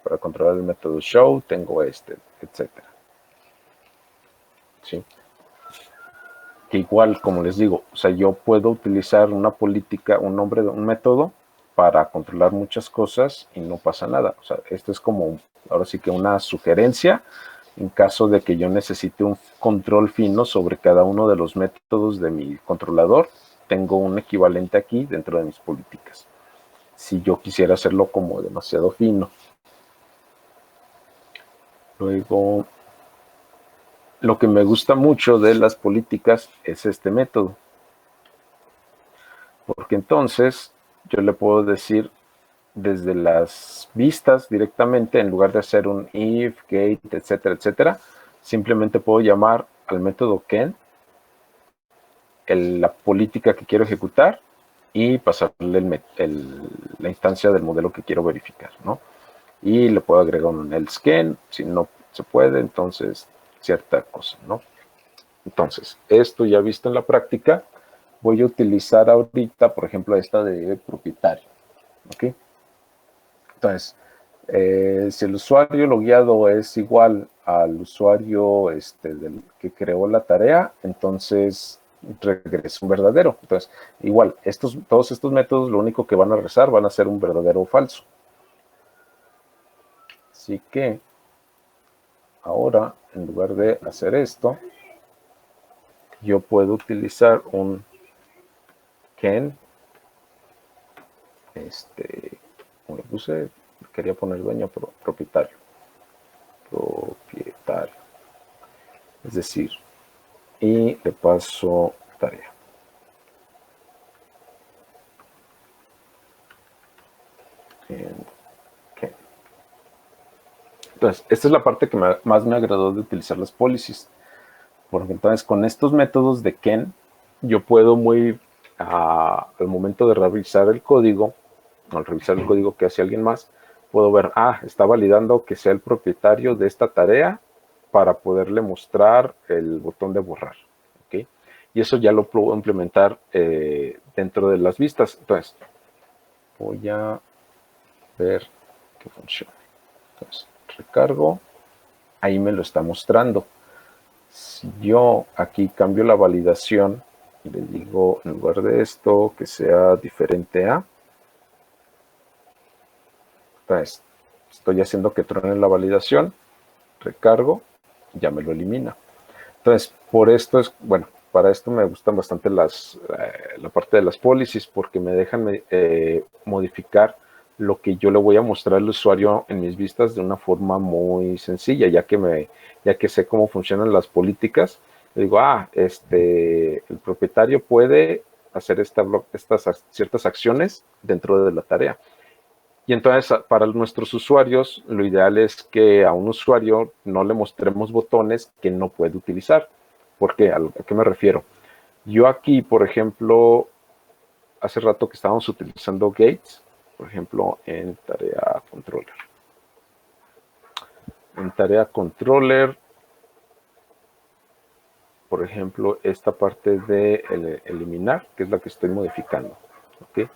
para controlar el método show tengo etcétera. ¿Sí? Que igual, como les digo, o sea, yo puedo utilizar una política, un nombre de un método para controlar muchas cosas y no pasa nada. O sea, esto es como, ahora sí que una sugerencia en caso de que yo necesite un control fino sobre cada uno de los métodos de mi controlador, tengo un equivalente aquí dentro de mis políticas. Si yo quisiera hacerlo como demasiado fino. Luego, lo que me gusta mucho de las políticas es este método. Porque entonces yo le puedo decir desde las vistas directamente, en lugar de hacer un if, gate, etcétera, etcétera, simplemente puedo llamar al método ken, la política que quiero ejecutar y pasarle la instancia del modelo que quiero verificar, ¿no? Y le puedo agregar un else ken, si no se puede, entonces cierta cosa, ¿no? Entonces, esto ya visto en la práctica, voy a utilizar ahorita, por ejemplo, esta de propietario, ¿ok? Entonces, si el usuario logueado es igual al usuario que creó la tarea, entonces regresa un verdadero. Entonces, igual, todos estos métodos lo único que van a regresar van a ser un verdadero o falso. Así que, ahora, en lugar de hacer esto, yo puedo utilizar un ken, como lo puse, quería poner dueño, pero propietario. Es decir, y le paso tarea. Entonces, esta es la parte que más me agradó de utilizar las policies. Porque entonces con estos métodos de Ken, yo puedo al momento de revisar el código, al revisar el código que hace alguien más, puedo ver, está validando que sea el propietario de esta tarea para poderle mostrar el botón de borrar. ¿Okay? Y eso ya lo puedo implementar dentro de las vistas. Entonces, voy a ver que funcione. Entonces, recargo, ahí me lo está mostrando. Si yo aquí cambio la validación y le digo en lugar de esto que sea diferente a, entonces estoy haciendo que truene la validación, recargo, ya me lo elimina. Entonces, por esto para esto me gustan bastante la parte de las policies porque me dejan modificar lo que yo le voy a mostrar al usuario en mis vistas de una forma muy sencilla, ya que sé cómo funcionan las políticas. Le digo, el propietario puede hacer estas ciertas acciones dentro de la tarea. Y entonces, para nuestros usuarios, lo ideal es que a un usuario no le mostremos botones que no puede utilizar. ¿Por qué? ¿A qué me refiero? Yo aquí, por ejemplo, hace rato que estábamos utilizando gates, por ejemplo, en tarea controller. En tarea controller, por ejemplo, esta parte de eliminar, que es la que estoy modificando. ¿Okay?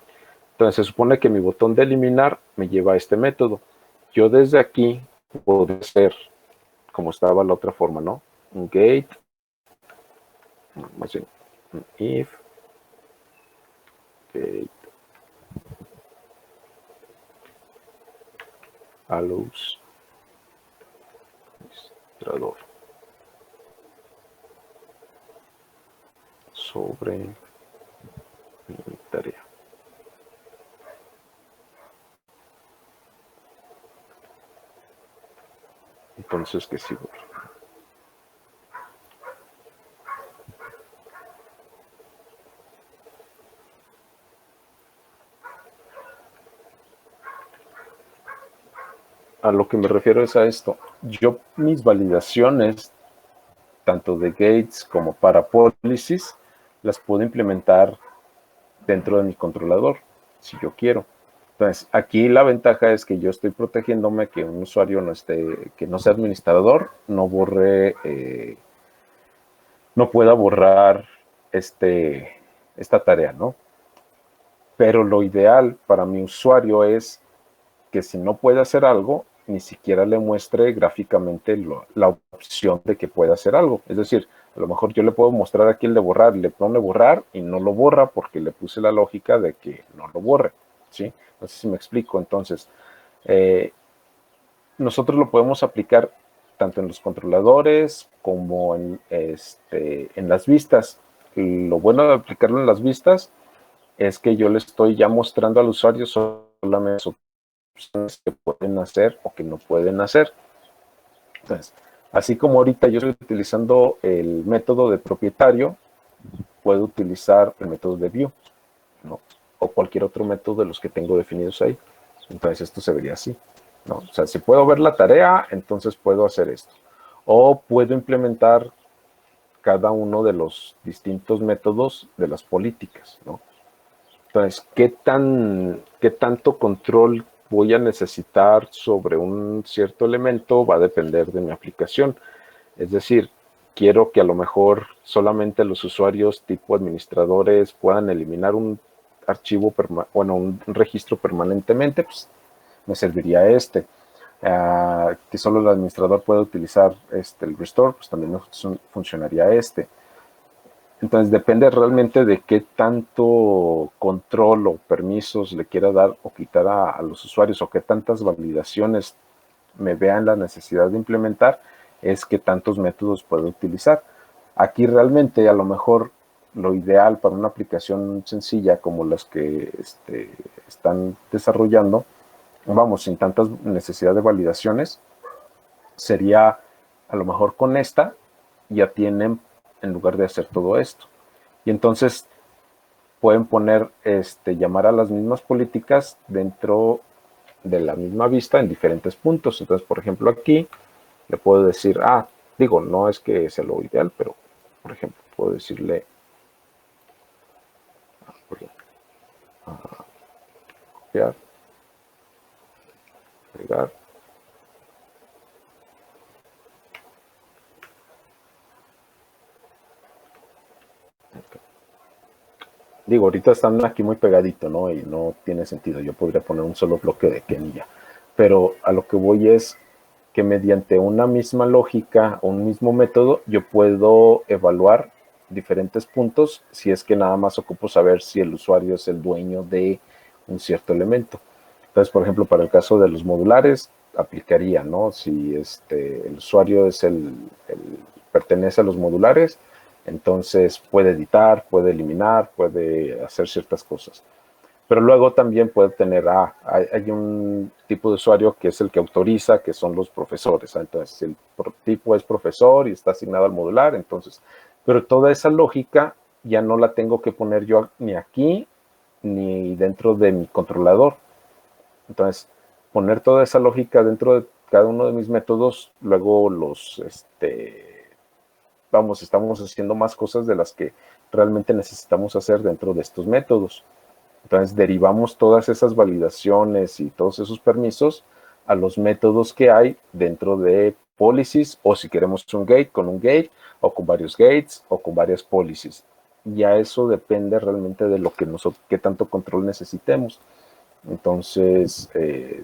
Entonces, se supone que mi botón de eliminar me lleva a este método. Yo desde aquí puedo hacer, como estaba la otra forma, ¿no? Un gate, más bien, un if, gate, allows, administrador, sobre mi tarea. Entonces, ¿qué sigo? a lo que me refiero es a esto. Yo mis validaciones, tanto de gates como para policies, las puedo implementar dentro de mi controlador, si yo quiero. Entonces, aquí la ventaja es que yo estoy protegiéndome que un usuario no esté, que no sea administrador, no borre, no pueda borrar esta tarea, ¿no? Pero lo ideal para mi usuario es que si no puede hacer algo, ni siquiera le muestre gráficamente la opción de que pueda hacer algo. Es decir, a lo mejor yo le puedo mostrar aquí el de borrar, le pone borrar y no lo borra porque le puse la lógica de que no lo borre, ¿sí? No sé si me explico. Entonces, nosotros lo podemos aplicar tanto en los controladores como en las vistas. Lo bueno de aplicarlo en las vistas es que yo le estoy ya mostrando al usuario solamente opciones que pueden hacer o que no pueden hacer. Entonces, así como ahorita yo estoy utilizando el método de propietario, puedo utilizar el método de view, ¿no? O cualquier otro método de los que tengo definidos ahí. Entonces esto se vería así, ¿no? O sea, si puedo ver la tarea, entonces puedo hacer esto. O puedo implementar cada uno de los distintos métodos de las políticas, ¿no? Entonces, ¿qué tanto control voy a necesitar sobre un cierto elemento? Va a depender de mi aplicación. Es decir, quiero que a lo mejor solamente los usuarios tipo administradores puedan eliminar un archivo, bueno, un registro permanentemente, pues me serviría este. Que solo el administrador pueda utilizar el restore, pues también funcionaría este. Entonces depende realmente de qué tanto control o permisos le quiera dar o quitar a los usuarios o qué tantas validaciones me vean la necesidad de implementar, es qué tantos métodos puedo utilizar. Aquí realmente a lo mejor lo ideal para una aplicación sencilla como las que están desarrollando, vamos, sin tanta necesidad de validaciones, sería a lo mejor con esta ya tienen en lugar de hacer todo esto. Y entonces pueden poner, llamar a las mismas políticas dentro de la misma vista en diferentes puntos. Entonces, por ejemplo, aquí le puedo decir, digo, no es que sea lo ideal, pero, por ejemplo, puedo decirle, copiar, pegar. Digo, ahorita están aquí muy pegadito, ¿no? Y no tiene sentido. Yo podría poner un solo bloque de Kenya. Pero a lo que voy es que mediante una misma lógica o un mismo método, yo puedo evaluar diferentes puntos si es que nada más ocupo saber si el usuario es el dueño de un cierto elemento. Entonces, por ejemplo, para el caso de los modulares, aplicaría, ¿no? Si el usuario es pertenece a los modulares, entonces puede editar, puede eliminar, puede hacer ciertas cosas. Pero luego también puede tener, hay un tipo de usuario que es el que autoriza, que son los profesores. Entonces, si el tipo es profesor y está asignado al modular, entonces, pero toda esa lógica ya no la tengo que poner yo ni aquí ni dentro de mi controlador. Entonces, poner toda esa lógica dentro de cada uno de mis métodos, luego estamos haciendo más cosas de las que realmente necesitamos hacer dentro de estos métodos. Entonces derivamos todas esas validaciones y todos esos permisos a los métodos que hay dentro de policies, o si queremos un gate, con un gate, o con varios gates, o con varias policies. Ya eso depende realmente de lo que qué tanto control necesitemos. Entonces,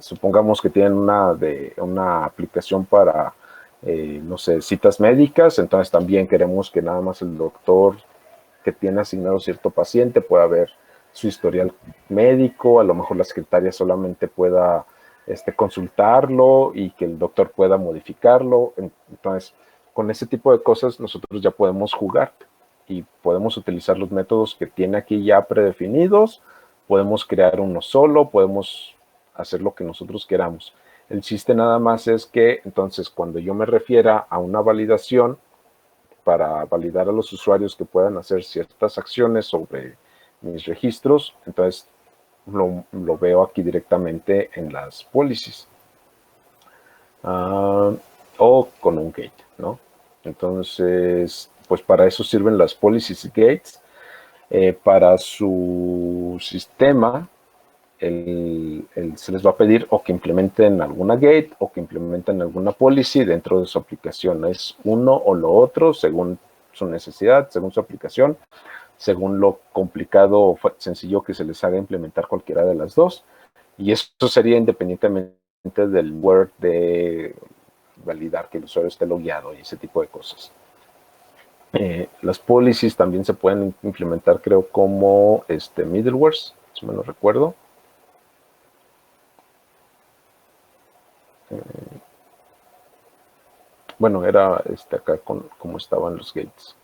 supongamos que tienen una aplicación para, no sé, citas médicas, entonces también queremos que nada más el doctor que tiene asignado cierto paciente pueda ver su historial médico, a lo mejor la secretaria solamente pueda consultarlo y que el doctor pueda modificarlo. Entonces, con ese tipo de cosas nosotros ya podemos jugar y podemos utilizar los métodos que tiene aquí ya predefinidos, podemos crear uno solo, podemos hacer lo que nosotros queramos. El chiste nada más es que entonces cuando yo me refiera a una validación para validar a los usuarios que puedan hacer ciertas acciones sobre mis registros, entonces lo veo aquí directamente en las policies. ah, o con un gate, ¿no? Entonces, pues para eso sirven las policies y gates. Para su sistema, se les va a pedir o que implementen alguna gate o que implementen alguna policy dentro de su aplicación. Es uno o lo otro según su necesidad, según su aplicación, según lo complicado o sencillo que se les haga implementar cualquiera de las dos. Y eso sería independientemente del Word de validar que el usuario esté logueado y ese tipo de cosas. Las policies también se pueden implementar, creo, como middlewares, si me lo recuerdo. Bueno, era acá como estaban los gates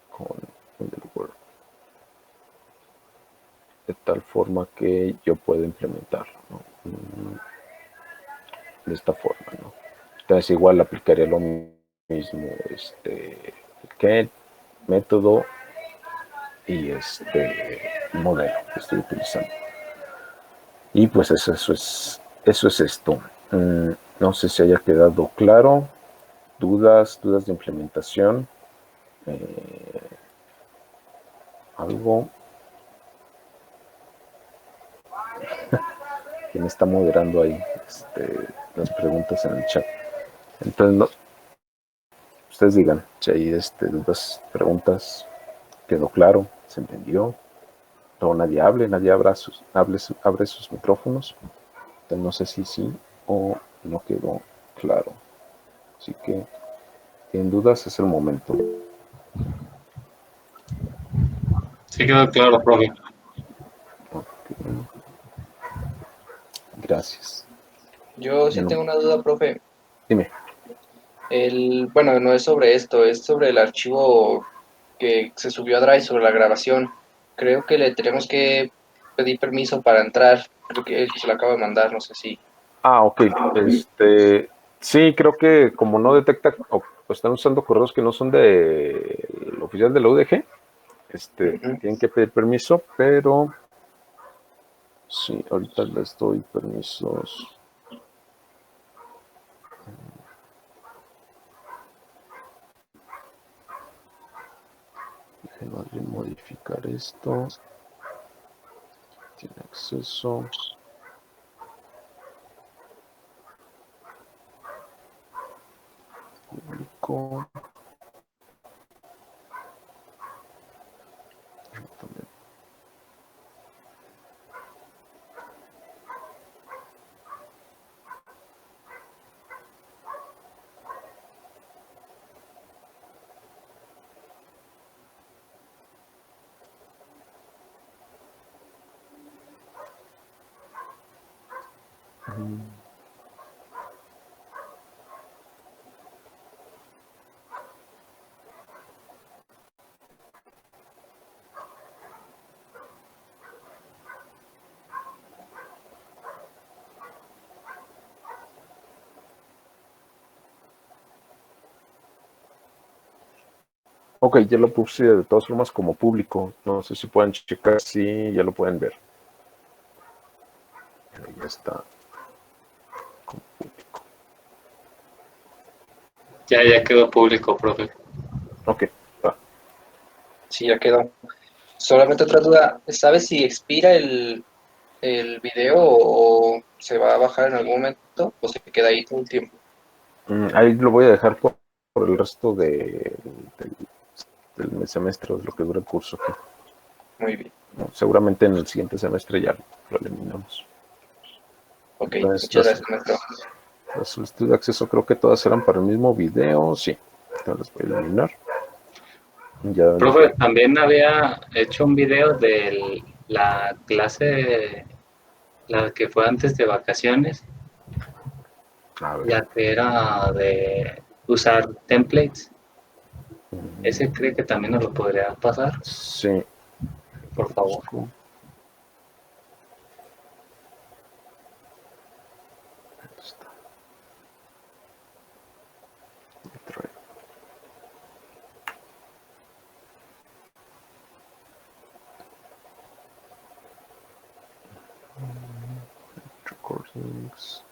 con middleware. De tal forma que yo pueda implementarlo, ¿no? De esta forma, ¿no? Entonces igual aplicaría lo mismo, get, método y modelo que estoy utilizando. Y pues eso es esto. No sé si haya quedado claro. Dudas de implementación. Algo. ¿Quién está moderando ahí las preguntas en el chat? Entonces, no, ustedes digan si hay dudas, preguntas, quedó claro, se entendió. No, nadie hable, nadie abre sus micrófonos. Entonces, no sé si sí o no quedó claro. Así que, en dudas, es el momento. Sí quedó claro, profe. Okay. Gracias. Yo sí Bueno, tengo una duda, profe. dime. Bueno, no es sobre esto, es sobre el archivo que se subió a Drive sobre la grabación. Creo que le tenemos que pedir permiso para entrar. Creo que se lo acabo de mandar, no sé si. Ok. Sí, creo que como no detecta o están usando correos que no son de oficial de la UDG, Ujú. tienen que pedir permiso, pero sí, ahorita les doy permisos. Déjenme modificar esto. Tiene acceso. Público. Ok, ya lo puse de todas formas como público. No sé si pueden checar si ya lo pueden ver. Ahí ya está. Como público. Ya quedó público, profe. Ok, va. Sí, ya quedó. Solamente otra duda, ¿sabes si expira el video o se va a bajar en algún momento o se queda ahí todo el tiempo? Ahí lo voy a dejar por el resto del semestre, de lo que dura el curso. Muy bien. ¿No? Seguramente en el siguiente semestre ya lo eliminamos. Ok, Entonces, muchas gracias, maestro. la solicitud de acceso creo que todas eran para el mismo video. Sí, entonces las voy a eliminar. Ya Profe, también había hecho un video de la clase, la que fue antes de vacaciones, a ver. la que era de usar templates. ¿Ese cree que también nos lo podría pasar? Sí, Por favor. busco. Ahí está. Recordings.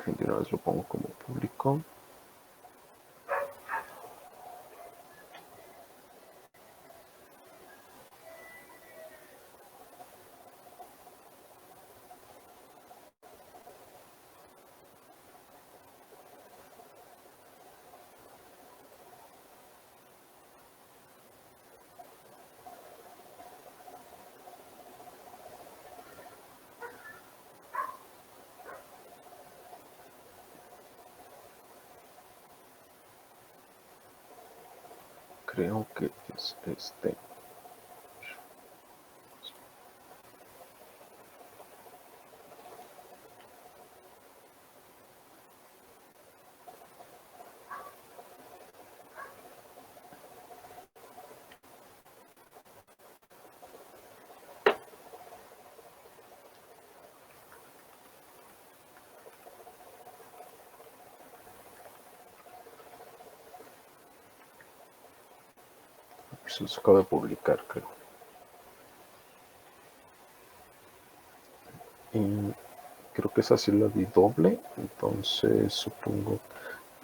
De una vez lo pongo como público. Creo que es este. Se los acabo de publicar, creo. Y creo que esa sí la di doble, entonces supongo.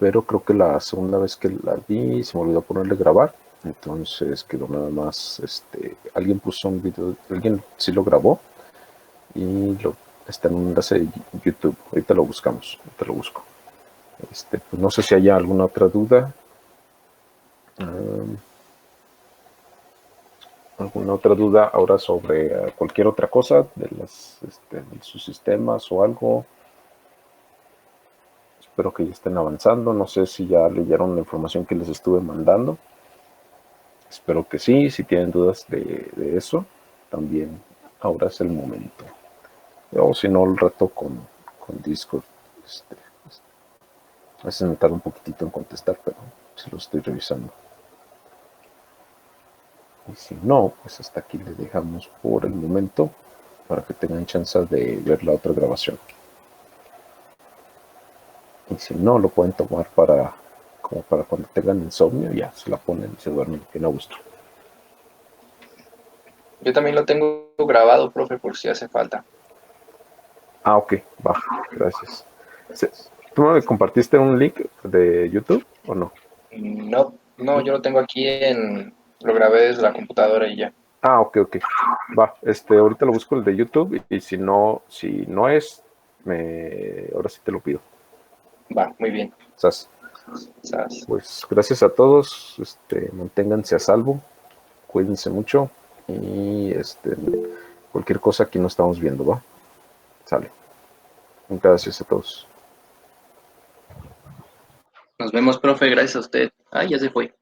Pero creo que la segunda vez que la di se me olvidó ponerle grabar. Entonces quedó nada más, alguien puso un video, alguien sí lo grabó y está en un enlace de YouTube. Ahorita lo buscamos, ahorita lo busco. Pues no sé si haya alguna otra duda. ¿Alguna otra duda ahora sobre cualquier otra cosa de sus sistemas o algo? Espero que ya estén avanzando. No sé si ya leyeron la información que les estuve mandando. Espero que sí. Si tienen dudas de eso, también ahora es el momento. O si no, el reto con Discord. A veces me tarda un poquitito en contestar, pero sí lo estoy revisando. Y si no, pues hasta aquí le dejamos por el momento para que tengan chance de ver la otra grabación. Y si no, lo pueden tomar como para cuando tengan insomnio, ya se la ponen y se duermen bien a gusto. Yo también lo tengo grabado, profe, por si hace falta. Ah, ok, va, gracias. ¿Tú me compartiste un link de YouTube o no? No, yo lo tengo aquí lo grabé desde la computadora y ya. Ah, ok. Va, ahorita lo busco el de YouTube y si no es, ahora sí te lo pido. Va, muy bien. Sas. Sas. Pues gracias a todos, manténganse a salvo, cuídense mucho y cualquier cosa aquí nos estamos viendo, ¿va? Sale. Gracias a todos. Nos vemos, profe. Gracias a usted. Ah, ya se fue.